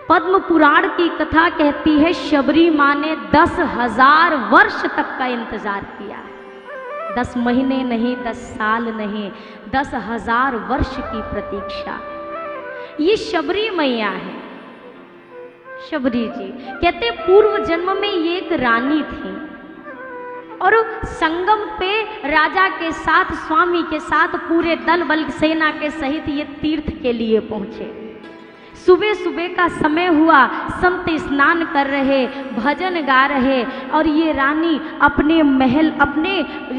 पद्म पुराण की कथा कहती है शबरी माँ ने 10,000 वर्ष तक का इंतजार किया है। 10 महीने नहीं, 10 साल नहीं, 10,000 वर्ष की प्रतीक्षा। ये शबरी मैया है। शबरी जी कहते पूर्व जन्म में ये एक रानी थी और संगम पे राजा के साथ, स्वामी के साथ, पूरे दल बल सेना के सहित ये तीर्थ के लिए पहुंचे। सुबह सुबह का समय हुआ, संत स्नान कर रहे, भजन गा रहे और ये रानी अपने महल, अपने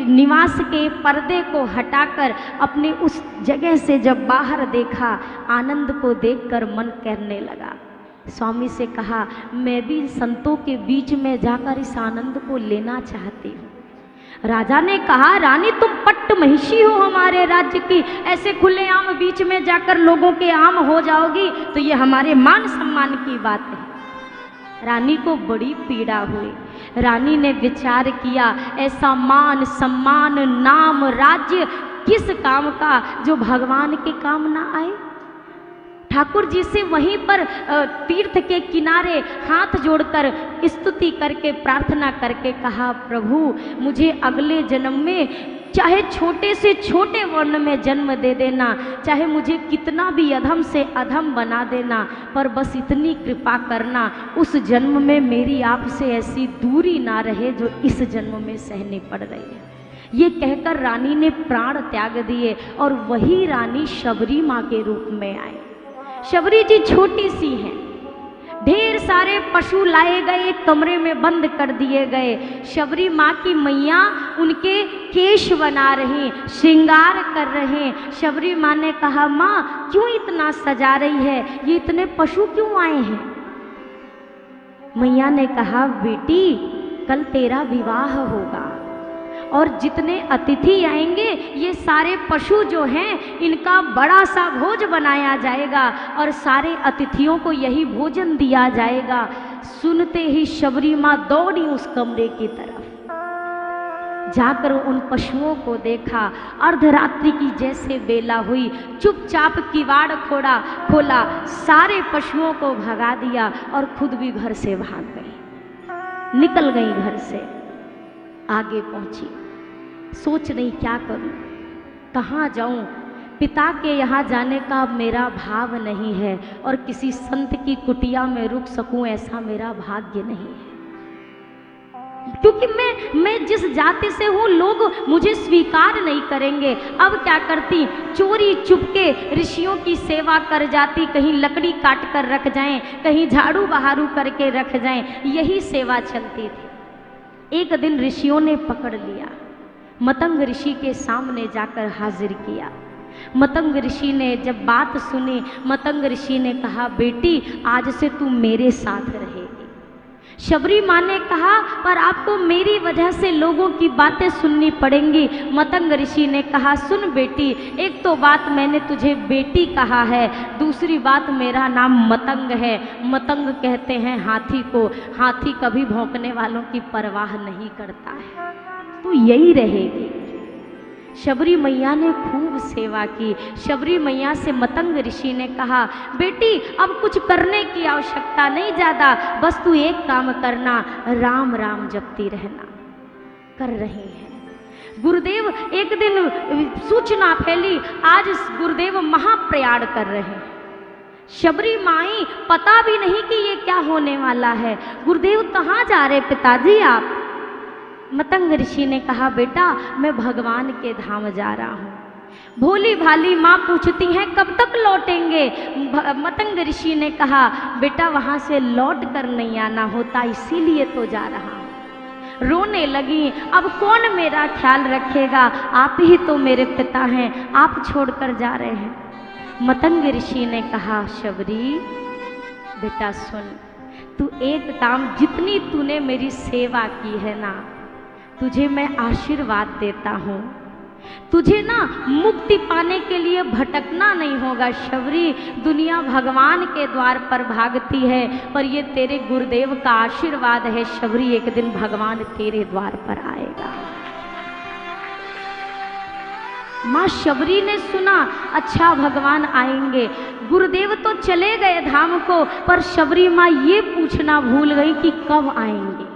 निवास के पर्दे को हटाकर अपने उस जगह से जब बाहर देखा, आनंद को देखकर मन करने लगा। स्वामी से कहा, मैं भी संतों के बीच में जाकर इस आनंद को लेना चाहती हूँ। राजा ने कहा, रानी तुम पट्ट महिषी हो हमारे राज्य की, ऐसे खुलेआम बीच में जाकर लोगों के आम हो जाओगी तो ये हमारे मान सम्मान की बात है। रानी को बड़ी पीड़ा हुई। रानी ने विचार किया, ऐसा मान सम्मान, नाम, राज्य किस काम का जो भगवान के काम ना आए। ठाकुर जी से वहीं पर तीर्थ के किनारे हाथ जोड़कर स्तुति करके, प्रार्थना करके कहा, प्रभु मुझे अगले जन्म में चाहे छोटे से छोटे वर्ण में जन्म दे देना, चाहे मुझे कितना भी अधम से अधम बना देना, पर बस इतनी कृपा करना, उस जन्म में मेरी आपसे ऐसी दूरी ना रहे जो इस जन्म में सहनी पड़ रही है। ये कहकर रानी ने प्राण त्याग दिए और वही रानी शबरी माँ के रूप में आई। शबरी जी छोटी सी हैं। ढेर सारे पशु लाए गए, कमरे में बंद कर दिए गए। शबरी माँ की मैया उनके केश बना रही, श्रृंगार कर रहे। शबरी माँ ने कहा, माँ क्यों इतना सजा रही है, ये इतने पशु क्यों आए हैं। मैया ने कहा, बेटी कल तेरा विवाह होगा और जितने अतिथि आएंगे ये सारे पशु जो हैं इनका बड़ा सा भोज बनाया जाएगा और सारे अतिथियों को यही भोजन दिया जाएगा। सुनते ही शबरी माँ दौड़ी उस कमरे की तरफ, जाकर उन पशुओं को देखा। अर्धरात्रि की जैसे बेला हुई, चुपचाप किवाड़ खोला, सारे पशुओं को भगा दिया और खुद भी घर से भाग गई, निकल गई घर से। आगे पहुंची, सोच नहीं क्या करूं, कहाँ जाऊं। पिता के यहाँ जाने का मेरा भाव नहीं है और किसी संत की कुटिया में रुक सकूं ऐसा मेरा भाग्य नहीं है, क्योंकि मैं जिस जाति से हूँ लोग मुझे स्वीकार नहीं करेंगे। अब क्या करती, चोरी चुपके ऋषियों की सेवा कर जाती, कहीं लकड़ी काट कर रख जाएं, कहीं झाड़ू बहारू करके रख जाएं, यही सेवा चलती थी। एक दिन ऋषियों ने पकड़ लिया, मतंग ऋषि के सामने जाकर हाजिर किया। मतंग ऋषि ने जब बात सुनी, मतंग ऋषि ने कहा, बेटी आज से तू मेरे साथ रहेगी। शबरी माँ ने कहा, पर आपको मेरी वजह से लोगों की बातें सुननी पड़ेंगी। मतंग ऋषि ने कहा, सुन बेटी, एक तो बात मैंने तुझे बेटी कहा है, दूसरी बात मेरा नाम मतंग है। मतंग कहते हैं हाथी को, हाथी कभी भौंकने वालों की परवाह नहीं करता है, तू यही रहेगी। शबरी मैया ने खूब सेवा की। शबरी मैया से मतंग ऋषि ने कहा, बेटी अब कुछ करने की आवश्यकता नहीं ज़्यादा, बस तू एक काम करना, राम राम जपती रहना। कर रहे हैं। गुरुदेव एक दिन सूचना फैली, आज गुरुदेव महाप्रयाण कर रहे हैं। शबरी माई पता भी नहीं कि ये क्या होने वाला है। गुरुदेव कहाँ जा रहे पिताजी आप? मतंग ऋषि ने कहा, बेटा मैं भगवान के धाम जा रहा हूँ। भोली भाली माँ पूछती हैं, कब तक लौटेंगे? मतंग ऋषि ने कहा, बेटा वहाँ से लौट कर नहीं आना होता, इसीलिए तो जा रहा हूँ। रोने लगी, अब कौन मेरा ख्याल रखेगा, आप ही तो मेरे पिता हैं, आप छोड़कर जा रहे हैं। मतंग ऋषि ने कहा, शबरी बेटा सुन, तू एक काम, जितनी तूने मेरी सेवा की है ना, तुझे मैं आशीर्वाद देता हूँ, तुझे ना मुक्ति पाने के लिए भटकना नहीं होगा। शबरी, दुनिया भगवान के द्वार पर भागती है, पर ये तेरे गुरुदेव का आशीर्वाद है शबरी, एक दिन भगवान तेरे द्वार पर आएगा। माँ शबरी ने सुना, अच्छा भगवान आएंगे। गुरुदेव तो चले गए धाम को, पर शबरी माँ ये पूछना भूल गई कि कब आएंगे।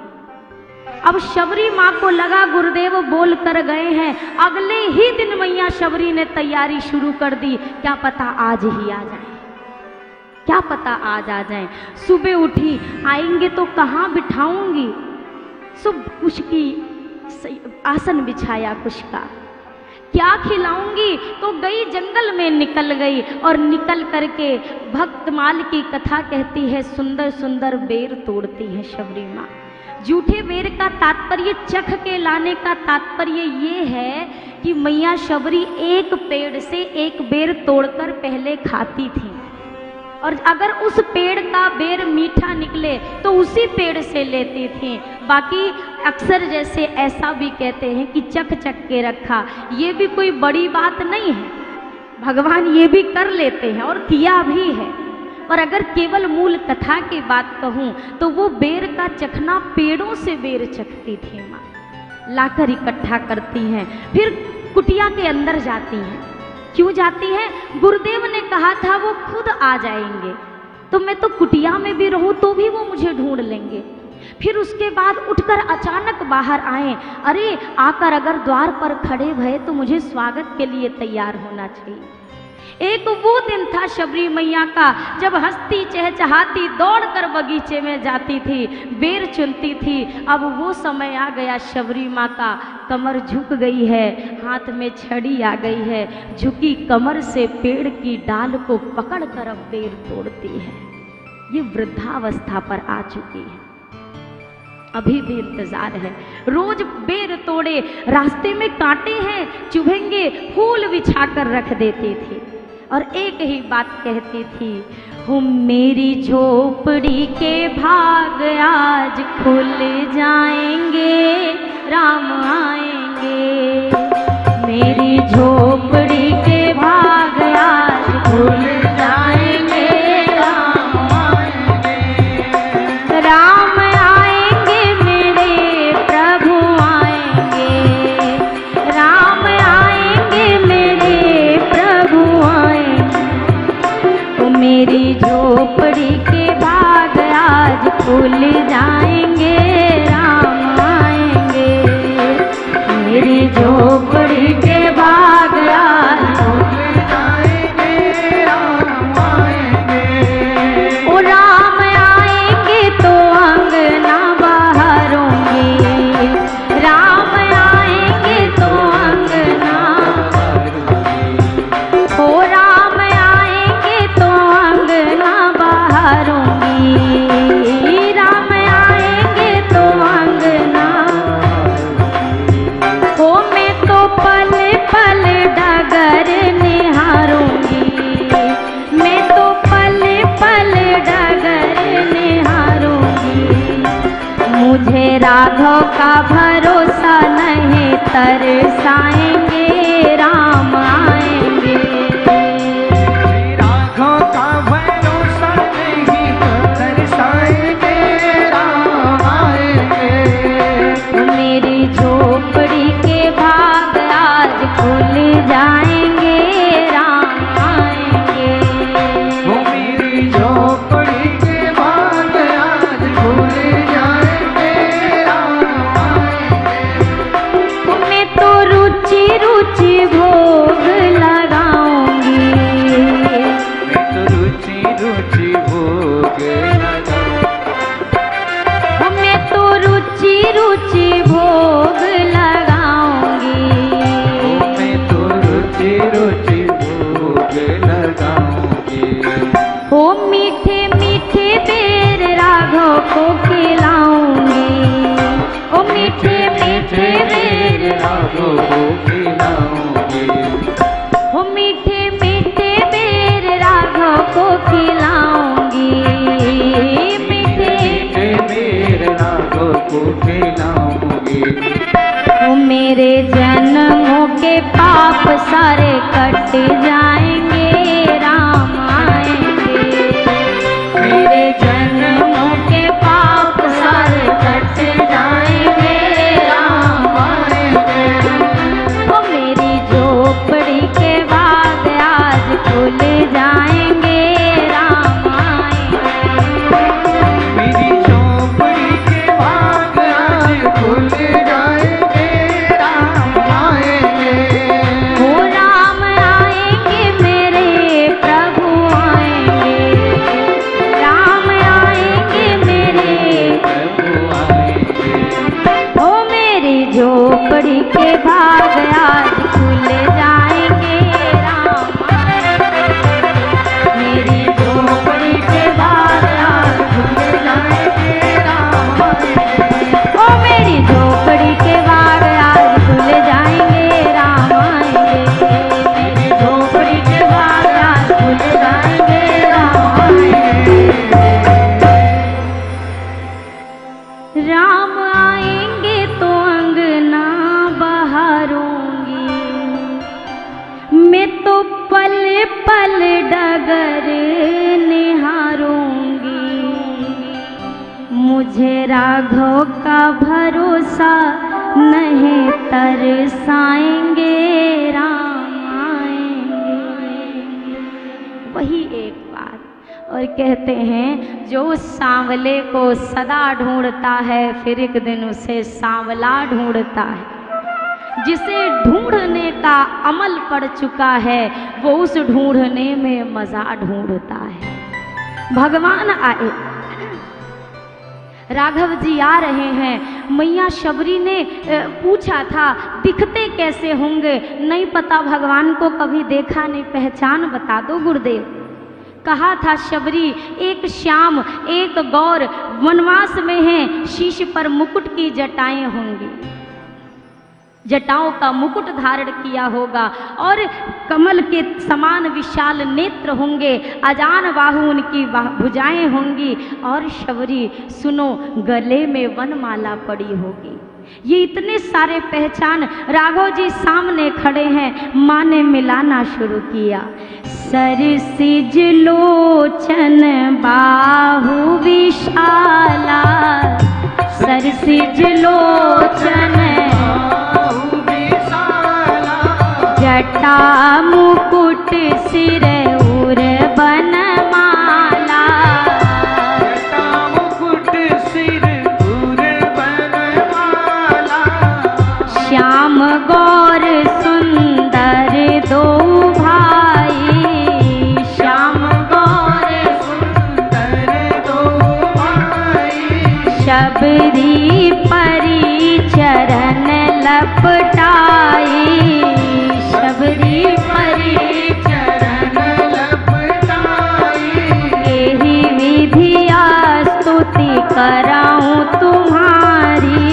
अब शबरी माँ को लगा गुरुदेव बोल कर गए हैं, अगले ही दिन मैया शबरी ने तैयारी शुरू कर दी, क्या पता आज ही आ जाए, क्या पता आज आ जाए। सुबह उठी, आएंगे तो कहाँ बिठाऊंगी, सब कुछ की आसन बिछाया, कुछ का क्या खिलाऊंगी, तो गई जंगल में निकल गई और निकल करके भक्तमाल की कथा कहती है, सुंदर सुंदर बेर तोड़ती है शबरी माँ। जूठे बेर का तात्पर्य, चख के लाने का तात्पर्य ये है कि मैया शबरी एक पेड़ से एक बेर तोड़कर पहले खाती थी, और अगर उस पेड़ का बेर मीठा निकले तो उसी पेड़ से लेती थी। बाकी अक्सर जैसे ऐसा भी कहते हैं कि चख चख के रखा, ये भी कोई बड़ी बात नहीं है, भगवान ये भी कर लेते हैं और किया भी है। और अगर केवल मूल कथा की बात कहूँ तो वो बेर का चखना, पेड़ों से बेर चखती थी माँ, लाकर इकट्ठा करती हैं, फिर कुटिया के अंदर जाती हैं। क्यों जाती है? गुरुदेव ने कहा था वो खुद आ जाएंगे, तो मैं तो कुटिया में भी रहूं तो भी वो मुझे ढूंढ लेंगे। फिर उसके बाद उठकर अचानक बाहर आए, अरे आकर अगर द्वार पर खड़े भये तो मुझे स्वागत के लिए तैयार होना चाहिए। एक वो दिन था शबरी मैया का, जब हंसती चहचहाती दौड़कर बगीचे में जाती थी, बेर चुनती थी। अब वो समय आ गया, शबरी माँ का कमर झुक गई है, हाथ में छड़ी आ गई है, झुकी कमर से पेड़ की डाल को पकड़कर अब बेर तोड़ती है। ये वृद्धावस्था पर आ चुकी है, अभी भी इंतजार है। रोज बेर तोड़े, रास्ते में कांटे हैं चुभेंगे, फूल बिछाकर रख देती थी और एक ही बात कहती थी, हम मेरी झोपड़ी के भाग आज खुल जाएंगे, राम आएंगे। मेरी झोपड़ी के भाग आज खुल जाएंगे, राम आएंगे। राम आएंगे मेरे प्रभु आएंगे, राम आएंगे मेरे प्रभु आएंगे। तो मेरी झोपड़ी के भाग आज खुल जाएंगे, राम आएंगे। मेरी झोपड़ी के भाग आज खुल जाएंगे, राम आएंगे। ओ राम आएंगे तो अंगना बहारूंगी, राम आएंगे तो अंगना, ओ राम आएंगे तो अंगना बहारूंगी, राम आएंगे तो अंगना। ओ मैं तो पल पल डगर निहारूंगी, मैं तो पल पल डगर निहारूंगी। मुझे राघव का भरोसा नहीं, तरसाएंगे, राम आएंगे। राघव का भरोसा नहीं, तरसाएंगे, राम आएंगे। मेरी झोपड़ी के भाग आज खुल जाएंगे, राम आएंगे। वो मेरी झोपड़ी के भाग आज खुल जाएंगे, राम आएंगे। मैं तो रुचि रुचि भोग लगाऊंगी, मैं तो रुचि रुचि भोग लगाऊं, मैं तो रुचि रुचि भोग लगाऊंगी। मैं तो रुचि रुचि भोग लगाऊंगी। ओ मीठे मीठे बेर राघव को खिलाऊंगी, ओ मीठे मीठे बेर राघव को खिलाऊंगी। ओ मीठे मीठे बेर राघव को खिलाऊंगी, मीठे मेरे राघव को खिलाऊंगी। ओ मेरे जन्मों के पाप सारे कट जाएंगे, राम आएंगे। मेरे जन्मों के पाप सारे कट जाएंगे, राम आएंगे। ओ मेरी झोपड़ी मुझे राघव का भरोसा नहीं तरसाएंगे राम आएंगे। वही एक बात। और कहते हैं जो सांवले को सदा ढूंढता है फिर एक दिन उसे सांवला ढूंढता है। जिसे ढूंढने का अमल पड़ चुका है वो उस ढूंढने में मजा ढूंढता है। भगवान आए, राघव जी आ रहे हैं। मैया शबरी ने पूछा था दिखते कैसे होंगे, नहीं पता, भगवान को कभी देखा नहीं, पहचान बता दो गुरुदेव। कहा था शबरी एक श्याम एक गौर वनवास में हैं, शीश पर मुकुट की जटाएं होंगी, जटाओं का मुकुट धारण किया होगा और कमल के समान विशाल नेत्र होंगे, अजान बाहु उनकी भुजाएं होंगी। और शबरी सुनो गले में वनमाला पड़ी होगी। ये इतने सारे पहचान राघव जी सामने खड़े हैं। माँ ने मिलाना शुरू किया। सरसिज लोचन बाहु विशाला, सरसिज लोचन जटा मुकुट सिर उर बनमाला, जटा मुकुट सिर उर बनमाला, श्याम गौर सुंदर दो भाई, श्याम गौर सुंदर दो भाई, शबरी परी चरण लपटाई, शबरी परी चरण लपटाई, यही विधिया स्तुति कराऊं तुम्हारी,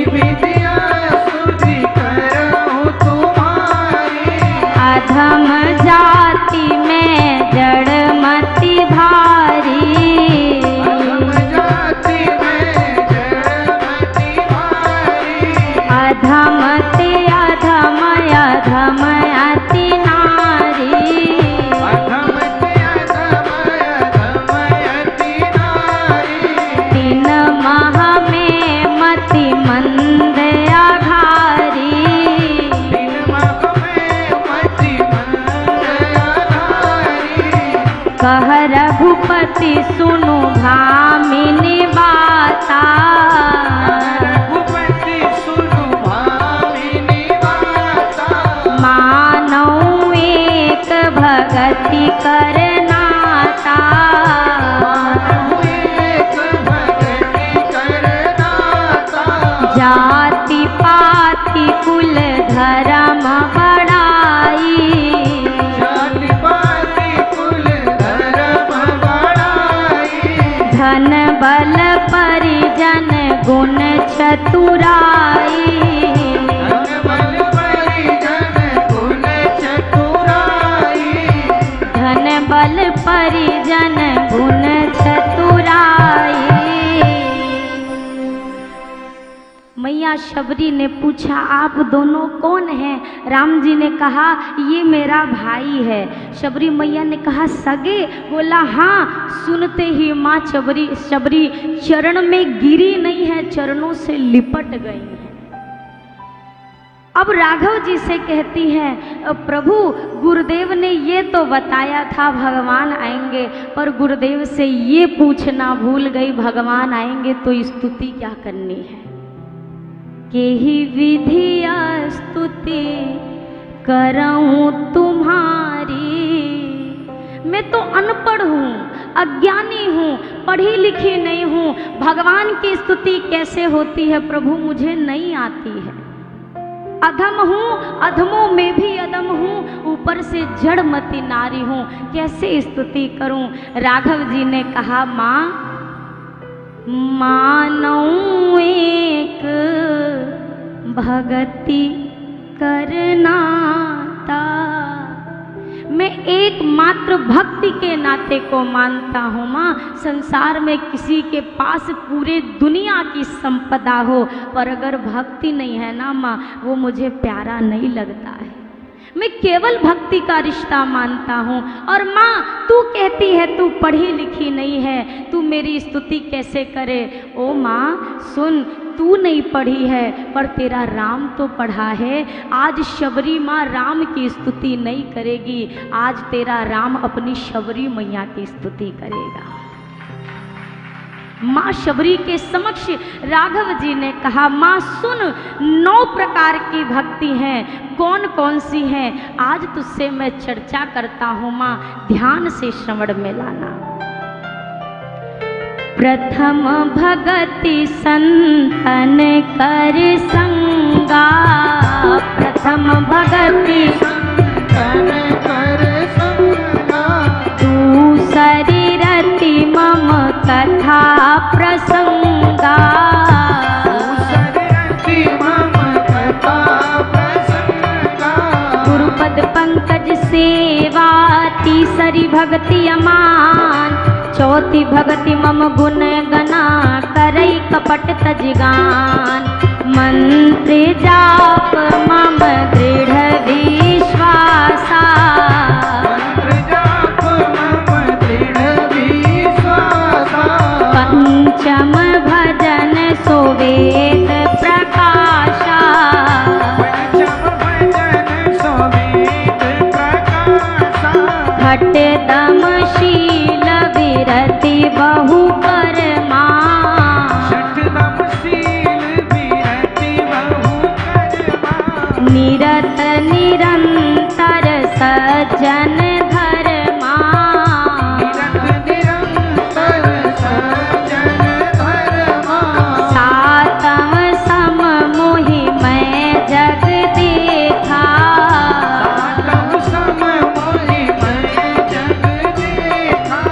विधिया स्तुति कराऊं तुम्हारी, अधम जाति में जड़मति भारी, अधम जाति में जड़मति भारी, अधम ते अधम अधम अति नारी, अधम ते अधम अधम अति नारी, तीन माह में मति मंद आघारी, दिन मग में मति मंद आधारी, कह रघुपति सुनु भामिनी बाता, रघुपति सुनु भामिनी बाता, मानौ एक भगति करनाता, एक भगति करनाता, जाति पाति कुल धर्म बढ़ाई, जाति पाति कुल धर्म बढ़ाई, धन बल परिजन गुण चतुराई, धन बल परिजन गुण चतुराई, धन बल परिजन गुण चतुराई। मैया शबरी ने पूछा आप दोनों कौन हैं? राम जी ने कहा ये मेरा भाई है। शबरी मैया ने कहा सगे? बोला हाँ। सुनते ही माँ शबरी चरण में गिरी नहीं है, चरणों से लिपट गई है। अब राघव जी से कहती हैं प्रभु गुरुदेव ने ये तो बताया था भगवान आएंगे, पर गुरुदेव से ये पूछना भूल गई भगवान आएंगे तो स्तुति क्या करनी है। केहि विधिया स्तुति करऊं तुम्हारी। मैं तो अनपढ़ हूँ, अज्ञानी हूँ, पढ़ी लिखी नहीं हूँ, भगवान की स्तुति कैसे होती है प्रभु मुझे नहीं आती है। अधम हूँ, अधमों में भी अधम हूँ, ऊपर से जड़मती नारी हूँ, कैसे स्तुति करूँ। राघव जी ने कहा माँ मानौ एक भगति करनाता। मैं एकमात्र भक्ति के नाते को मानता हूँ माँ। संसार में किसी के पास पूरे दुनिया की संपदा हो, पर अगर भक्ति नहीं है ना माँ वो मुझे प्यारा नहीं लगता है। मैं केवल भक्ति का रिश्ता मानता हूँ। और माँ तू कहती है तू पढ़ी लिखी नहीं है, तू मेरी स्तुति कैसे करे। ओ माँ सुन, तू नहीं पढ़ी है पर तेरा राम तो पढ़ा है। आज शबरी माँ राम की स्तुति नहीं करेगी, आज तेरा राम अपनी शबरी मैया की स्तुति करेगा। माँ शबरी के समक्ष राघव जी ने कहा, माँ सुन, 9 प्रकार की भक्ति हैं, कौन कौन सी हैं, आज तुझसे मैं चर्चा करता हूँ माँ, ध्यान से श्रवण में लाना। प्रथम भगति संतन कर संगा, प्रथम भगति संतन कर संगा, दूसरी रति मम कथा प्रसंगा, दूसरी रति मम कथा प्रसंगा, गुरुपद पंकज सेवा, तीसरी भक्ति अमान, चौथी भक्ति मम गुण गना, करई कपट तजगान, मंत्र जाप मम दृढ़ विश्वासा, मंत्र जाप मम दृढ़ विश्वासा, पंचम भजन सोवेद प्रकाशा, पंचम भजन सोवेद प्रकाशा, हट दम शील विरति बहु करमा, षटदम शील विरति बहु करमा, निरत निरंतर सज्जन धर्मा, निरत निरंतर सज्जन धर्मा, सातम सम मोहि मैं जग देखा, सातम सम मोहि मैं जग देखा,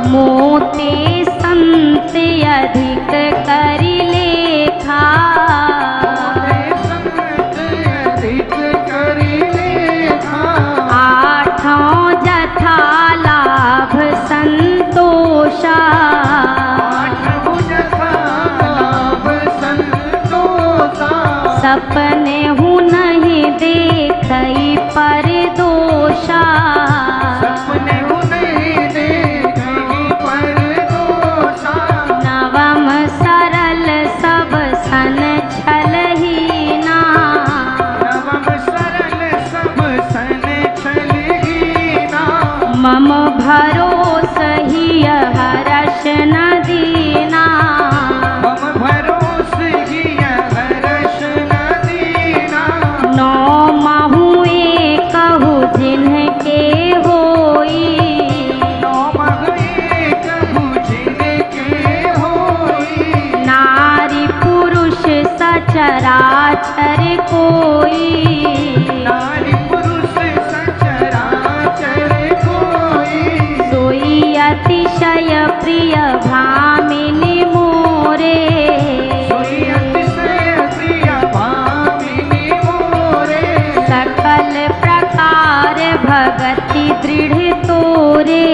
मोते संत अधिक करि लेखा, मोरे संत अधिक करि लेखा, आठों जथा लाभ संतोषा, आठों जथा लाभ संतोषा, सपने हूँ नहीं देखई पर दोषा, सपने नहीं देखी पर दोषा, नवम सरल सब सन छलहीना, नवम सरल सब सन छलहीना, मम भरोस ही हर्ष न दीना, मम भरोस ही हर्ष न दीना, नौ महु एकहु जिनके होई, नौ मह एक जिनके होई, नारी पुरुष सचराचर कोई, नारी पुरुष सचराचर कोई, सोई अतिशय प्रिय भामिनी मोरे, सोई अतिशय प्रिय भामिनी मोरे, सकल प्रकार भगति दृढ़ तोरे,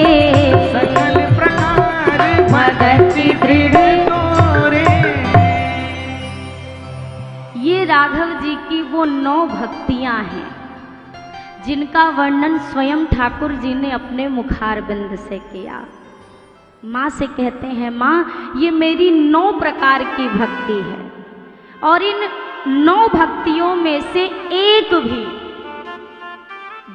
सकल प्रकार भगति दृढ़। तोरे। ये राघव जी की वो 9 भक्तियां हैं जिनका वर्णन स्वयं ठाकुर जी ने अपने मुखारबिंद से किया। माँ से कहते हैं, माँ ये मेरी 9 प्रकार की भक्ति है और इन 9 भक्तियों में से एक भी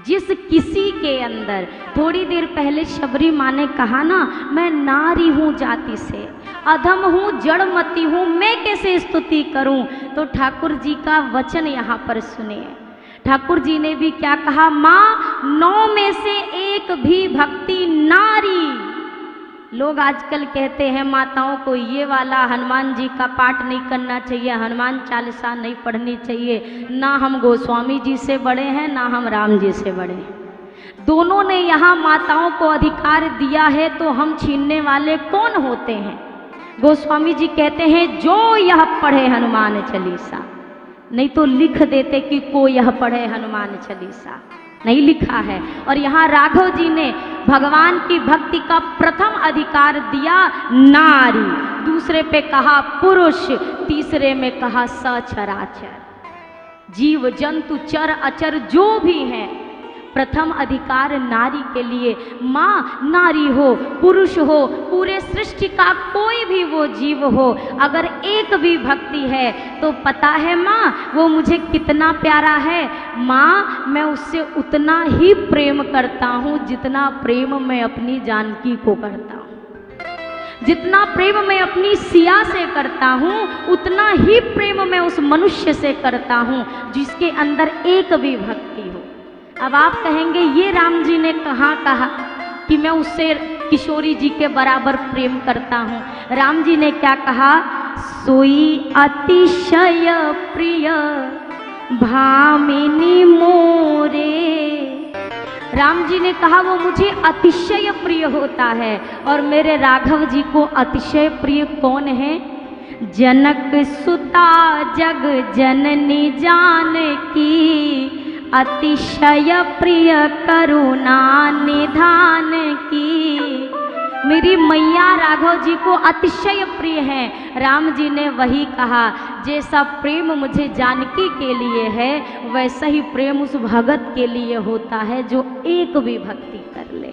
जिस किसी के अंदर, थोड़ी देर पहले शबरी माँ ने कहा ना, मैं नारी हूँ जाति से, अधम हूँ, जड़मती हूँ, मैं कैसे स्तुति करूँ। तो ठाकुर जी का वचन यहाँ पर सुनिए। ठाकुर जी ने भी क्या कहा, माँ 9 में से एक भी भक्ति नारी। लोग आजकल कहते हैं माताओं को ये वाला हनुमान जी का पाठ नहीं करना चाहिए, हनुमान चालीसा नहीं पढ़नी चाहिए, ना हम गोस्वामी जी से बड़े हैं ना हम राम जी से बड़े हैं। दोनों ने यहाँ माताओं को अधिकार दिया है, तो हम छीनने वाले कौन होते हैं। गोस्वामी जी कहते हैं, जो यह पढ़े हनुमान चालीसा, नहीं तो लिख देते कि को यह पढ़े हनुमान चालीसा, नहीं लिखा है। और यहाँ राघव जी ने भगवान की भक्ति का प्रथम अधिकार दिया नारी, दूसरे पे कहा पुरुष, तीसरे में कहा सचराचर, जीव जंतु चर अचर जो भी हैं प्रथम अधिकार नारी के लिए। माँ, नारी हो, पुरुष हो, पूरे सृष्टि का कोई भी वो जीव हो, अगर एक भी भक्ति है तो पता है माँ वो मुझे कितना प्यारा है। माँ, मैं उससे उतना ही प्रेम करता हूँ जितना प्रेम मैं अपनी जानकी को करता हूँ, जितना प्रेम मैं अपनी सिया से करता हूँ उतना ही प्रेम मैं उस मनुष्य से करता हूँ जिसके अंदर एक भी भक्ति हो। अब आप कहेंगे ये राम जी ने कहाँ कहा कि मैं उससे किशोरी जी के बराबर प्रेम करता हूँ। राम जी ने क्या कहा? सोई अतिशय प्रिय भामिनी मोरे। राम जी ने कहा वो मुझे अतिशय प्रिय होता है। और मेरे राघव जी को अतिशय प्रिय कौन है? जनक सुता जग जननी जानकी, अतिशय प्रिय करुणा निधान की। मेरी मैया राघव जी को अतिशय प्रिय है। राम जी ने वही कहा, जैसा प्रेम मुझे जानकी के लिए है वैसा ही प्रेम उस भगत के लिए होता है जो एक भी भक्ति कर ले,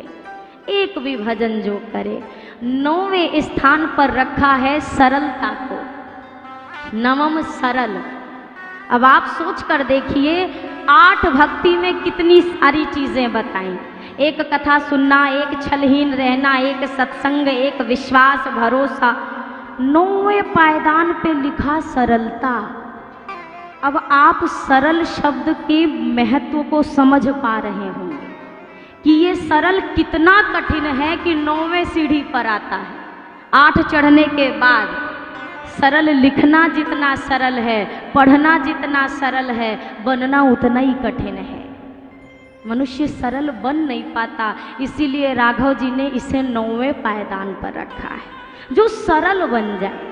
एक भी भजन जो करे। 9वें स्थान पर रखा है सरलता को, नवम सरल। अब आप सोच कर देखिए 8 भक्ति में कितनी सारी चीजें बताई। एक कथा सुनना, एक छलहीन रहना, एक सत्संग, एक विश्वास भरोसा। 9वें पायदान पे लिखा सरलता। अब आप सरल शब्द के महत्व को समझ पा रहे होंगे कि ये सरल कितना कठिन है कि 9वें सीढ़ी पर आता है। 8 चढ़ने के बाद सरल लिखना जितना सरल है, पढ़ना जितना सरल है, बनना उतना ही कठिन है। मनुष्य सरल बन नहीं पाता, इसीलिए राघव जी ने इसे 9वें पायदान पर रखा है। जो सरल बन जाए,